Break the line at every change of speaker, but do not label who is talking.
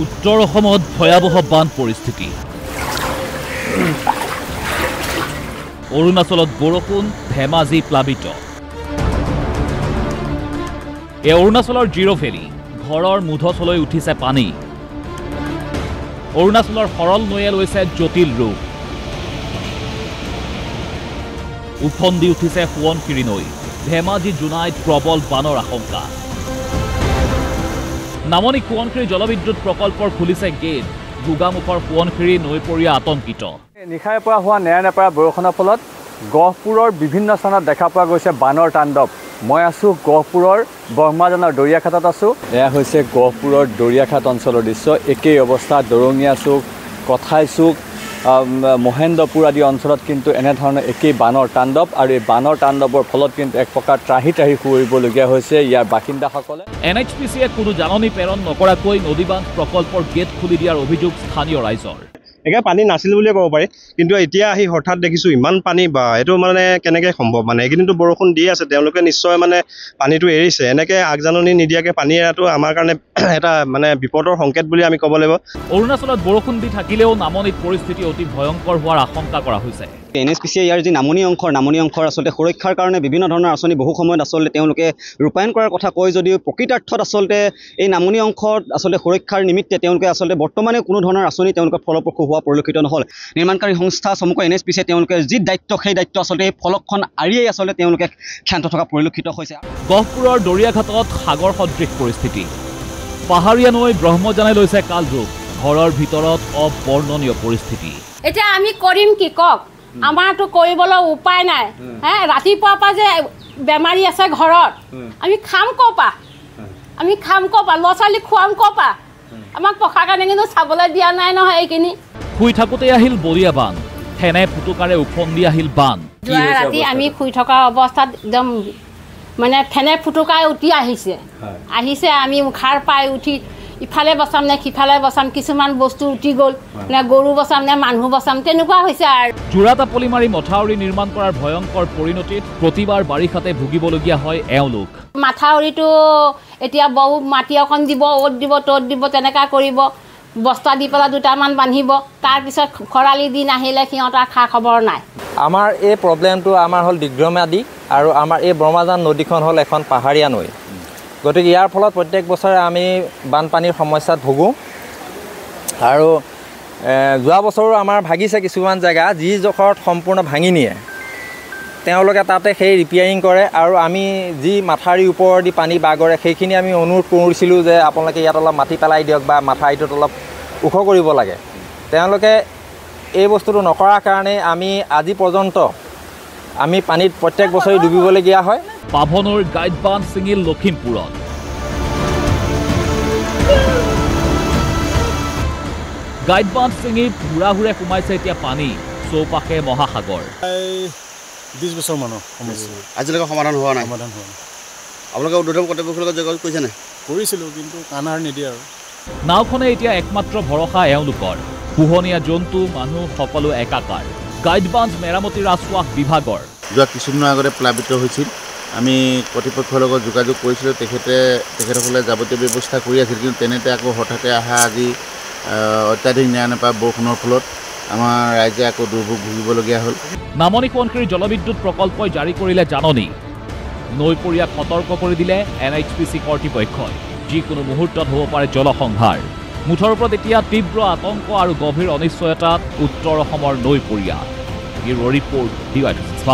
উত্তৰ অসমত ভয়াবহ বান পৰিস্থিতি। অৰুণাচলত বৰষুণ, ধেমাজি প্লাবিত। অৰুণাচলৰ জিৰ' ভেলী, ঘৰৰ মুধচলৈ উঠিছে পানী। অৰুণাচলৰ সৰল নৈয়ে লৈছে জটিল ৰূপ। উফন্দি উঠিছে সোৱণশিৰি নৈ। ধেমাজি জোনাইত প্ৰবল বানৰ আশংকা। নামনি সোৱণশিৰি জলবিদ্যুৎ প্ৰকল্পৰ খুলিছে গেট। গোগামুখৰ সোৱণশিৰি নৈপৰীয়া আতংকিত।
নিশাৰে পৰা হোৱা নেৰানেপেৰা বৰষুণৰ ফলত গহপুৰৰ বিভিন্ন স্থানত দেখা পোৱা গৈছে বানৰ তাণ্ডৱ। মই আছোঁ গহপুৰৰ ব্ৰহ্মাজানৰ দৰিয়াঘাটত আছোঁ। এয়া হৈছে গহপুৰৰ দৰিয়াঘাট অঞ্চলৰ দৃশ্য। একেই অৱস্থা দৰঙীয়া চুক, কথাই চুক, মহেন্দ্ৰপুৰ আদি অঞ্চলত কিন্তু এনেধৰণৰ একেই বানৰ তাণ্ডৱ। আৰু এই বানৰ তাণ্ডৱৰ ফলত কিন্তু এক প্ৰকাৰ ত্ৰাহি শুৱৰিবলগীয়া হৈছে ইয়াৰ বাসিন্দাসকলে।
NHPCয়ে কোনো জাননী প্ৰেৰণ নকৰাকৈ নদীবান্ধ প্ৰকল্পৰ গেট খুলি দিয়াৰ অভিযোগ স্থানীয় ৰাইজৰ।
একে পানী নাছিল বুলিয়ে ক'ব পাৰি, কিন্তু এতিয়া আহি হঠাৎ দেখিছোঁ ইমান পানী। বা এইটো মানে কেনেকৈ সম্ভৱ? মানে এইকেইদিনতো বৰষুণ দি আছে, তেওঁলোকে নিশ্চয় মানে পানীটো এৰিছে। এনেকৈ আগজাননী নিদিয়াকৈ পানী এৰাটো আমাৰ কাৰণে এটা মানে বিপদৰ সংকেত বুলি আমি ক'ব লাগিব।
অৰুণাচলত বৰষুণ দি থাকিলেও নামনিত পৰিস্থিতি অতি ভয়ংকৰ হোৱাৰ আশংকা কৰা হৈছে।
NHPCয়ে ইয়াৰ যি নামনি অংশৰ আচলতে সুৰক্ষাৰ কাৰণে বিভিন্ন ধৰণৰ আঁচনি বহু সময়ত আচলতে তেওঁলোকে ৰূপায়ণ কৰাৰ কথা কয় যদিও প্ৰকৃতাৰ্থত আচলতে এই নামনি অংশত আচলতে সুৰক্ষাৰ নিমিত্তে তেওঁলোকে আচলতে বৰ্তমানে কোনো ধৰণৰ আঁচনি তেওঁলোকে ফলপ্ৰসূ হোৱা পৰিলক্ষিত নহ'ল। নিৰ্মাণকাৰী সংস্থা চমুকৈ NHPCয়ে তেওঁলোকে যি দায়িত্ব, সেই দায়িত্ব আচলতে এই ফলকখন আঁৰিয়েই আচলতে তেওঁলোকে ক্ষান্ত থকা পৰিলক্ষিত হৈছে।
গহপুৰৰ দৰিয়াঘাটত সাগৰ সদৃশ পৰিস্থিতি। পাহাৰীয়া নৈ ব্ৰহ্মজানে লৈছে কাল ৰূপ। ঘৰৰ ভিতৰত অবৰ্ণনীয় পৰিস্থিতি।
এতিয়া আমি কৰিম কি কওক? আমাৰতো কৰিবলৈ উপায় নাই। ৰাতিপুৱাৰ পৰা যে বেমাৰী আছে ঘৰত, আমি খাম ক'ৰ পৰা? ল'ৰা ছোৱালী খুৱাম ক'ৰ পৰা? আমাক প্ৰশাসনে কিন্তু চাবলৈ দিয়া নাই নহয় এইখিনি।
শুই থাকোঁতে আহিল বলীয়া বান, ফেনে ফুটুকাৰে উফন্দি আহিল বান।
যোৱা ৰাতি আমি শুই থকা অৱস্থাত একদম মানে ফেনে ফুটুকাই উঠি আহিছে। আমি সাৰ পাই উঠি ইফালে বচাম নে সিফালে বচাম, কিছুমান বস্তু উঠি গ'ল, নে গৰু বচাম নে মানুহ বচাম, তেনেকুৱা হৈছে। আৰু
জোৰাতাপলি মাৰি মথাউৰি নিৰ্মাণ কৰাৰ ভয়ংকৰ পৰিণতিত প্ৰতিবাৰ বাৰিষাতে ভুগিবলগীয়া হয় এওঁলোক।
মাথাউৰিটো এতিয়া বহু মাটি অকণ দিব, অ'ত দিব ত'ত দিব, তেনেকুৱা কৰিব। বস্তা দি পেলাই দুটামান বান্ধিব, তাৰপিছত খৰালি দিন আহিলে সিহঁতৰ খা খবৰ নাই।
আমাৰ এই প্ৰব্লেমটো আমাৰ হ'ল দীৰ্ঘম্যাদী, আৰু আমাৰ এই ব্ৰহ্মজান নদীখন হ'ল এখন পাহাৰীয়া নৈ। গতিকে ইয়াৰ ফলত প্ৰত্যেক বছৰে আমি বানপানীৰ সমস্যাত ভুগোঁ। আৰু যোৱা বছৰো আমাৰ ভাগিছে কিছুমান জেগা, যি জোখৰত সম্পূৰ্ণ ভাঙি নিয়ে তেওঁলোকে তাতে সেই ৰিপেয়াৰিং কৰে। আৰু আমি যি মাথাউৰিৰ ওপৰেদি পানী বাগৰে সেইখিনি আমি অনুৰোধ কৰিছিলোঁ যে আপোনালোকে ইয়াত অলপ মাটি পেলাই দিয়ক বা মাথাউৰিটোত অলপ ওখ কৰিব লাগে। তেওঁলোকে এই বস্তুটো নকৰাৰ কাৰণে আমি আজি পৰ্যন্ত আমি পানীত প্ৰত্যেক বছৰে ডুবিবলগীয়া হয়।
পাভনৰ গাইড বান্ধ ছিঙিল লখিমপুৰত। গাইড বান্ধ ছিঙি হুৰে সোমাইছে এতিয়া পানী, চৌপাশে মহাসাগৰ।
20 বছৰ মানৰ সমস্যা
আজিলৈকে সমাধান হোৱা নাই। আপোনালোকে উদ্বোধন কৰ্তৃপক্ষৰ লগত কৈছে নে?
কৰিছিলোঁ, কিন্তু কাণসাৰ নিদিয়ে। আৰু
নাওখনে এতিয়া একমাত্ৰ ভৰসা এওঁলোকৰ। পোহনীয়া জন্তু, মানুহ সকলো একাকাৰ। গাইড বান্ধ মেৰামতিৰ আশ্বাস বিভাগৰ।
যোৱা কিছুদিনৰ আগতে প্লাবিত হৈছিল। আমি কৰ্তৃপক্ষৰ লগত যোগাযোগ কৰিছিলোঁ, তেখেতসকলে যাৱতীয় ব্যৱস্থা কৰি আছিল। কিন্তু তেনেতে আকৌ হঠাতে অহা আজি অত্যাধিক নেৰানেপেৰা বৰষুণৰ ফলত আমাৰ ৰাইজে আকৌ দুৰ্ভোগ ভুগিবলগীয়া হ'ল।
নামনি সোৱণশিৰি জলবিদ্যুৎ প্ৰকল্পই জাৰি কৰিলে জাননী। নৈপৰীয়াক সতৰ্ক কৰি দিলে NHPC কৰ্তৃপক্ষই। যিকোনো মুহূৰ্তত হ'ব পাৰে জলসংহাৰ। মুঠৰ ওপৰত এতিয়া তীব্ৰ আতংক আৰু গভীৰ অনিশ্চয়তাত উত্তৰ অসমৰ নৈপৰীয়া। Bureau' report, DY25।